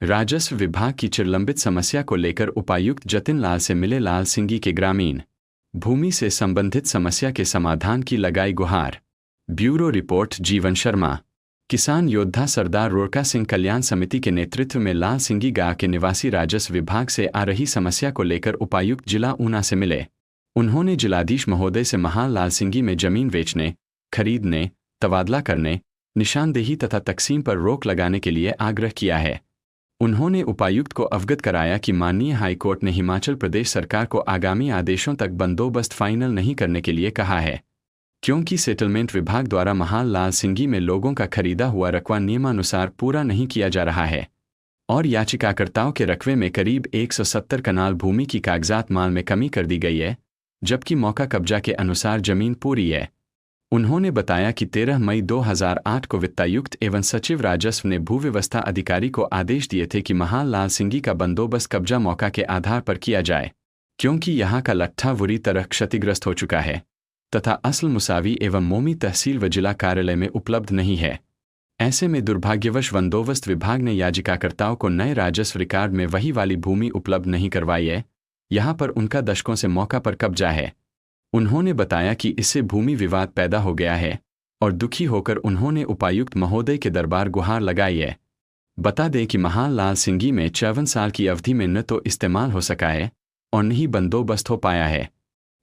राजस्व विभाग की चिरलंबित समस्या को लेकर उपायुक्त जतिन लाल से मिले लाल सिंगी के ग्रामीण। भूमि से संबंधित समस्या के समाधान की लगाई गुहार। ब्यूरो रिपोर्ट जीवन शर्मा। किसान योद्धा सरदार रोड़का सिंह कल्याण समिति के नेतृत्व में लाल सिंगी गांव के निवासी राजस्व विभाग से आ रही समस्या को लेकर उपायुक्त जिला ऊना से मिले। उन्होंने जिलाधीश महोदय से महाल लाल सिंगी में जमीन बेचने, खरीदने, तबादला करने, निशानदेही तथा तकसीम पर रोक लगाने के लिए आग्रह किया है। उन्होंने उपायुक्त को अवगत कराया कि माननीय हाईकोर्ट ने हिमाचल प्रदेश सरकार को आगामी आदेशों तक बंदोबस्त फाइनल नहीं करने के लिए कहा है, क्योंकि सेटलमेंट विभाग द्वारा महाल लाल सिंगी में लोगों का खरीदा हुआ रकबा नियमानुसार पूरा नहीं किया जा रहा है और याचिकाकर्ताओं के रकबे में करीब 170 कनाल भूमि की कागजात माल में कमी कर दी गई है, जबकि मौका कब्जा के अनुसार जमीन पूरी है। उन्होंने बताया कि 13 मई 2008 को वित्तायुक्त एवं सचिव राजस्व ने भू व्यवस्था अधिकारी को आदेश दिए थे कि महाल लाल सिंगी का बंदोबस्त कब्जा मौका के आधार पर किया जाए, क्योंकि यहाँ का लट्ठा बुरी तरह क्षतिग्रस्त हो चुका है तथा असल मुसावी एवं मोमी तहसील व जिला कार्यालय में उपलब्ध नहीं है। ऐसे में दुर्भाग्यवश बंदोबस्त विभाग ने याचिकाकर्ताओं को नए राजस्व रिकॉर्ड में वही वाली भूमि उपलब्ध नहीं करवाई है, यहाँ पर उनका दशकों से मौका पर कब्जा है। उन्होंने बताया कि इससे भूमि विवाद पैदा हो गया है और दुखी होकर उन्होंने उपायुक्त महोदय के दरबार गुहार लगाई है। बता दें कि महाल लाल सिंगी में 54 साल की अवधि में न तो इस्तेमाल हो सका है और न ही बंदोबस्त हो पाया है।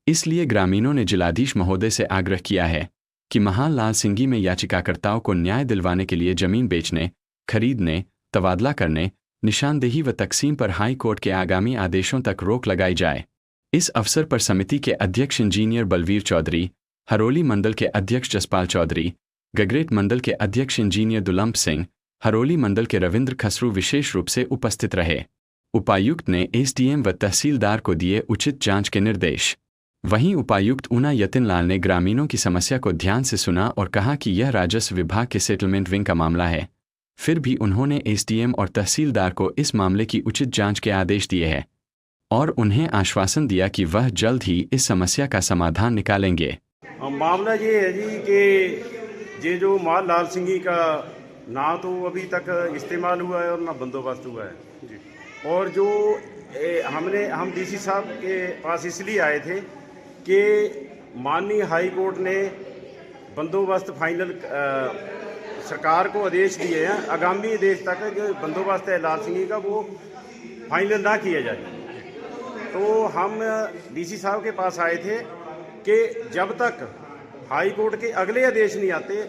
इसलिए ग्रामीणों ने जिलाधीश महोदय से आग्रह किया है कि महाल लाल सिंगी में याचिकाकर्ताओं को न्याय दिलवाने के लिए जमीन बेचने, खरीदने, तबादला करने, निशानदेही व तकसीम पर हाई कोर्ट के आगामी आदेशों तक रोक लगाई जाए। इस अवसर पर समिति के अध्यक्ष इंजीनियर बलवीर चौधरी, हरोली मंडल के अध्यक्ष जसपाल चौधरी, गगरेट मंडल के अध्यक्ष इंजीनियर दुलंभ सिंह, हरोली मंडल के रविंद्र खसरू विशेष रूप से उपस्थित रहे। उपायुक्त ने एसडीएम व तहसीलदार को दिए उचित जांच के निर्देश। वहीं उपायुक्त ऊना जतिन लाल ने ग्रामीणों की समस्या को ध्यान से सुना और कहा कि यह राजस्व विभाग के सेटलमेंट विंग का मामला है। फिर भी उन्होंने एसडीएम और तहसीलदार को इस मामले की उचित जांच के आदेश दिए हैं और उन्हें आश्वासन दिया कि वह जल्द ही इस समस्या का समाधान निकालेंगे। मामला ये है जी कि ये जो महाल लाल सिंगी का ना तो अभी तक इस्तेमाल हुआ है और ना बंदोबस्त हुआ है जी। और जो हम डीसी साहब के पास इसलिए आए थे कि माननीय हाई कोर्ट ने बंदोबस्त फाइनल सरकार को आदेश दिए हैं, आगामी आदेश तक जो बंदोबस्त है लाल सिंगी का वो फाइनल ना किया जाए। तो हम डीसी साहब के पास आए थे कि जब तक हाई कोर्ट के अगले आदेश नहीं आते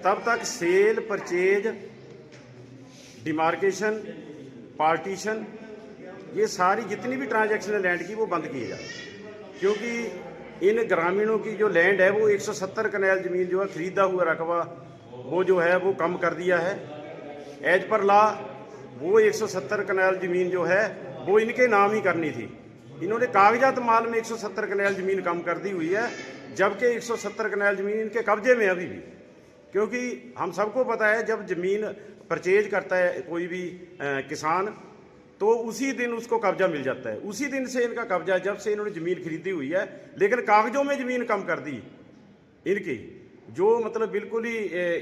तब तक सेल, परचेज, डिमार्केशन, पार्टीशन, ये सारी जितनी भी ट्रांजैक्शन है लैंड की वो बंद किए जाए, क्योंकि इन ग्रामीणों की जो लैंड है वो 170 कनाल ज़मीन जो है खरीदा हुआ रकबा वो जो है वो कम कर दिया है। एज पर लॉ वो 170 कनाल ज़मीन जो है वो इनके नाम ही करनी थी। इन्होंने कागजात माल में 170 कनाल ज़मीन कम कर दी हुई है, जबकि 170 कनाल ज़मीन इनके कब्जे में अभी भी। क्योंकि हम सबको पता है जब ज़मीन परचेज करता है कोई भी किसान तो उसी दिन उसको कब्जा मिल जाता है। उसी दिन से इनका कब्जा जब से इन्होंने ज़मीन खरीदी हुई है, लेकिन कागज़ों में ज़मीन कम कर दी इनकी, जो मतलब बिल्कुल ही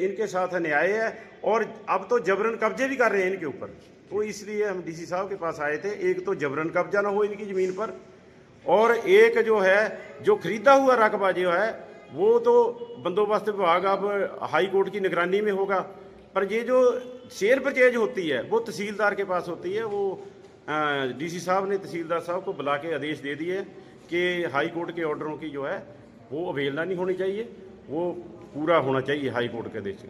इनके साथ अन्याय है और अब तो जबरन कब्जे भी कर रहे हैं इनके ऊपर। तो इसलिए हम डीसी साहब के पास आए थे, एक तो जबरन कब्जा ना हो इनकी ज़मीन पर और एक जो है जो खरीदा हुआ रकबा जो है वो तो बंदोबस्त विभाग अब हाई कोर्ट की निगरानी में होगा, पर ये जो सेल परचेज होती है वो तहसीलदार के पास होती है। वो डीसी साहब ने तहसीलदार साहब को बुला के आदेश दे दिए कि हाई कोर्ट के ऑर्डरों की जो है वो अवेलना नहीं होनी चाहिए, वो पूरा होना चाहिए हाई कोर्ट के आदेश।